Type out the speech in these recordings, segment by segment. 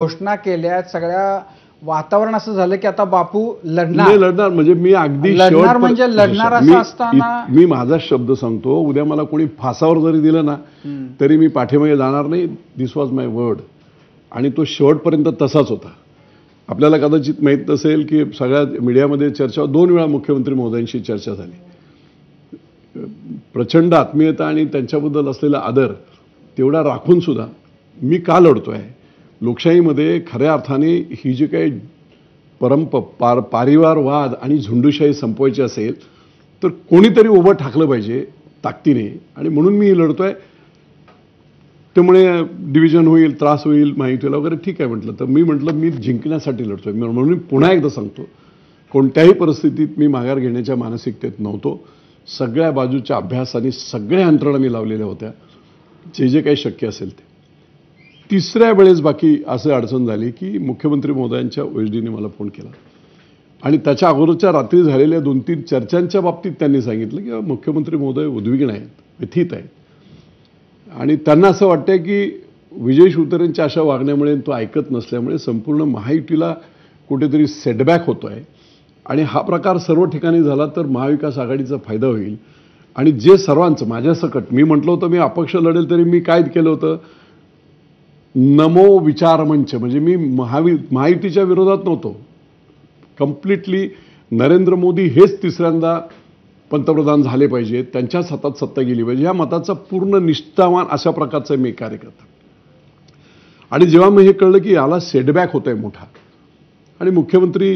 घोषणा केल्या, सगळ्या वातावरण असं झालं की आता बापू लढणार. नाही लढणार म्हणजे मी अगदी लढणार म्हणजे लढणार असं असताना मी माझा शब्द सांगतो. उद्या मला कोणी फासावर जरी दिलं ना तरी मी पाठीमागे जाणार नाही. दिस वॉज माय वर्ड. आणि तो शेवटपर्यंत तसाच होता. आपल्याला कदाचित माहीत नसेल की सगळ्या मीडियामध्ये चर्चा 2 वेळा मुख्यमंत्री महोदयांशी चर्चा झाली. प्रचंड आत्मीयता आणि त्यांच्याबद्दल असलेला आदर तेवढा राखून सुद्धा मी का लढतोय. लोकशाहीमध्ये खऱ्या अर्थाने ही जी काही पारिवारवाद आणि झुंडूशाही संपवायची असेल तर कोणीतरी उभं ठाकलं पाहिजे ताकदीने. आणि म्हणून मी लढतोय. त्यामुळे डिव्हिजन होईल, त्रास होईल माहितीला वगैरे ठीक आहे म्हटलं. तर मी म्हटलं मी जिंकण्यासाठी लढतोय. म्हणून पुन्हा एकदा सांगतो, कोणत्याही परिस्थितीत मी माघार घेण्याच्या मानसिकतेत नव्हतो. सगळ्या बाजूच्या अभ्यासाने सगळ्या यंत्रणा मी लावलेल्या होत्या, जे जे काही शक्य असेल ते. तिसऱ्या वेळेस बाकी असं अडचण झाली की मुख्यमंत्री महोदयांच्या OSDने मला फोन केला आणि त्याच्या अगोदरच्या रात्री झालेल्या 2-3 चर्चांच्या बाबतीत त्यांनी सांगितलं की मुख्यमंत्री महोदय उद्विग्न आहेत, व्यथित आहेत. आणि त्यांना असं वाटतंय की विजय शिवतारेंच्या अशा वागण्यामुळे तो ऐकत नसल्यामुळे संपूर्ण महायुतीला कुठेतरी सेटबॅक होतो आहे. आणि हा प्रकार सर्व ठिकाणी झाला तर महाविकास आघाडीचा फायदा होईल. आणि जे सर्वांचं माझ्यासकट मी म्हटलं होतं मी अपक्ष लढेल तरी मी काय केलं होतं, नमो विचार मंच म्हणजे मी महायुतीच्या विरोधात नव्हतो. कम्प्लिटली नरेंद्र मोदी हेच तिसऱ्यांदा पंतप्रधान झाले पाहिजे, त्यांच्याच हातात सत्ता गेली पाहिजे ह्या मताचा पूर्ण निष्ठावान अशा प्रकारचा मी कार्यकर्ता. आणि जेव्हा मी हे कळलं की याला सेटबॅक होत आहे मोठा आणि मुख्यमंत्री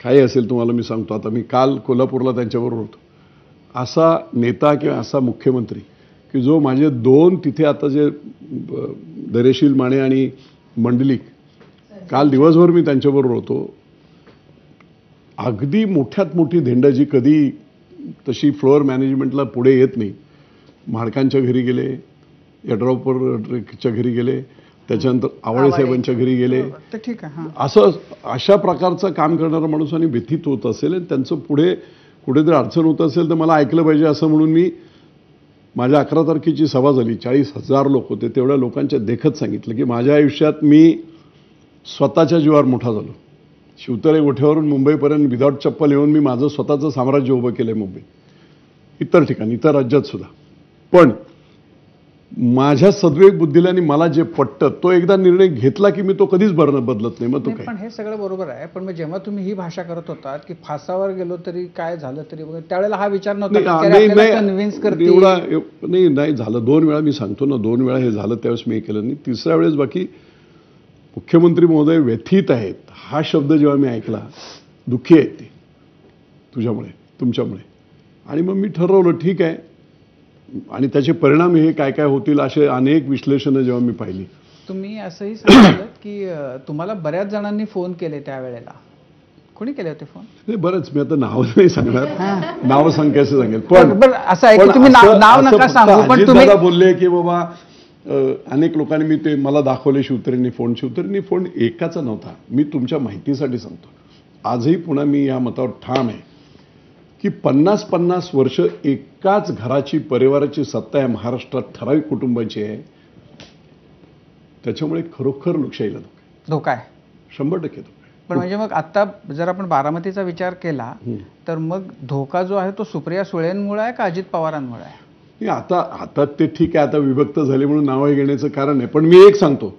काय असेल तुम्हाला मी सांगतो. आता मी काल कोल्हापूरला त्यांच्याबरोबर होतो. असा नेता किंवा असा मुख्यमंत्री की जो माझे 2 तिथे आता जे धैर्यशील माने आणि मंडलिक काल दिवसभर मी त्यांच्याबरोबर होतो. अगदी मोठ्यात मोठी धेंडाजी कधी तशी फ्लोअर मॅनेजमेंटला पुढे येत नाही. म्हाडकांच्या घरी गेले, यड्रावकरच्या घरी गेले, त्याच्यानंतर आवळे साहेबांच्या घरी गेले. ठीक आहे. असं अशा प्रकारचं काम करणारा माणूस आणि व्यथित होत असेल आणि त्यांचं पुढे कुठेतरी अडचण होत असेल तर मला ऐकलं पाहिजे असं म्हणून मी माझ्या 11 तारखेची सभा झाली. 40,000 लोक होते. तेवढ्या लोकांच्या देखत सांगितलं की माझ्या आयुष्यात मी स्वतःच्या जीवावर मोठा झालो. शिवतारे गोठ्यावरून मुंबईपर्यंत विदाऊट चप्पल येऊन मी माझं स्वतःचं साम्राज्य उभं केलं आहे मुंबईत, इतर ठिकाणी, इतर राज्यात सुद्धा. पण माझ्या सद्विवेक बुद्धीला आणि मला जे पटतं तो एकदा निर्णय घेतला की मी तो कधीच बदलत नाही. मग तो काय. पण हे सगळं बरोबर आहे. पण मग जेव्हा तुम्ही ही भाषा करत होता की फासावर गेलो तरी काय झालं तरी त्यावेळेला हा विचार नव्हता नाही झालं. 2 वेळा मी सांगतो ना, 2 वेळा हे झालं त्यावेळेस मी केलं नाही. तिसऱ्या वेळेस बाकी मुख्यमंत्री महोदय व्यथित आहेत हा शब्द जेव्हा मी ऐकला, दुःखी आहेत ते तुझ्यामुळे, तुमच्यामुळे. आणि मग मी ठरवलं ठीक आहे. आणि त्याचे परिणाम हे काय काय होतील असे अनेक विश्लेषणं जेव्हा मी पाहिली. तुम्ही असंही सांगितलं की तुम्हाला बऱ्याच जणांनी फोन केले त्यावेळेला. कोणी केले होते फोन? नाही बरंच. मी आता नाव नाही सांगणार, नाव सांग असं सांगेल. पण असं आहे की तुम्ही नाव नका सांगू. पण तुम्ही बोलले की बाबा अनेक लोकांनी मी ते मला दाखवले शिवतारेंनी फोन एकाचा नव्हता. मी तुमच्या माहितीसाठी सांगतो. आजही पुन्हा मी या मतावर ठाम आहे की 50-50 वर्ष एकाच घराची परिवाराची सत्ता या महाराष्ट्रात ठराविक कुटुंबाची आहे. त्याच्यामुळे खरोखर लोकशाहीला धोका आहे. 100% धोका आहे. पण म्हणजे मग आता जर आपण बारामतीचा विचार केला तर मग धोका जो आहे तो सुप्रिया सुळेंमुळे आहे का अजित पवारांमुळे आहे? आता ते ठीक आहे. आता विभक्त झाले म्हणून नाव घेण्याचं कारण आहे. पण मी एक सांगतो,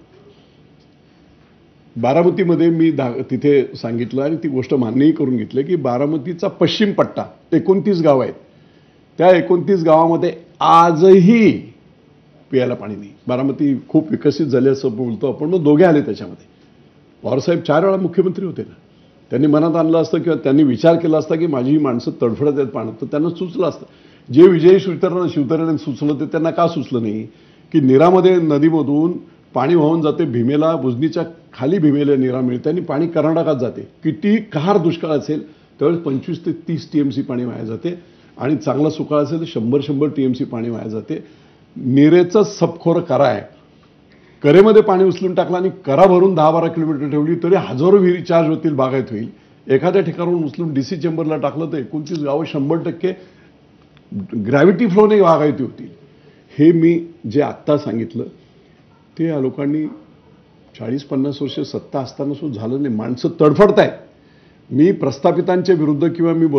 बारामतीमध्ये मी तिथे सांगितलं आणि ती गोष्ट मान्यही करून घेतली की बारामतीचा पश्चिम पट्टा 29 गाव आहेत. त्या 29 गावामध्ये आजही प्यायला पाणी नाही. बारामती खूप विकसित झाली असं बोलतो आपण. मग दोघे आले त्याच्यामध्ये. पवारसाहेब 4 वेळा मुख्यमंत्री होते ना. त्यांनी मनात आणलं असतं किंवा त्यांनी विचार केला असता की माझी ही माणसं तडफडत आहेत पाण्यात, तर त्यांना सुचलं असतं. जे विजय शिवतारेंना सुचलं ते त्यांना का सुचलं नाही की नीरामध्ये नदीमधून पाणी वाहून जाते भीमेला, उजनीच्या खाली भीमेला नीरा मिळते आणि पाणी कर्नाटकात जाते. किती कहर दुष्काळ असेल त्यावेळेस 25 ते 30 TMC पाणी वाया जाते आणि चांगला सुकाळ असेल तर 100 TMC पाणी वाया जाते. नीरेचं सबखोर करा आहे. करेमध्ये पाणी उचलून टाकलं आणि करा भरून 10-12 किलोमीटर ठेवली तरी हजारो विहिरी चार्ज होतील, बागायत होईल. एखाद्या ठिकाणाहून उचलून DC चेंबरला टाकलं तर 29 गावं 100% ग्रॅव्हिटी फ्लोने बागायती होतील. हे मी जे आत्ता सांगितलं ते या लोकांनी 40-50 वर्ष सत्ता असताना सुद्धा झालं नाही. माणसं तडफडतायत. मी प्रस्थापितांच्या विरुद्ध किंवा मी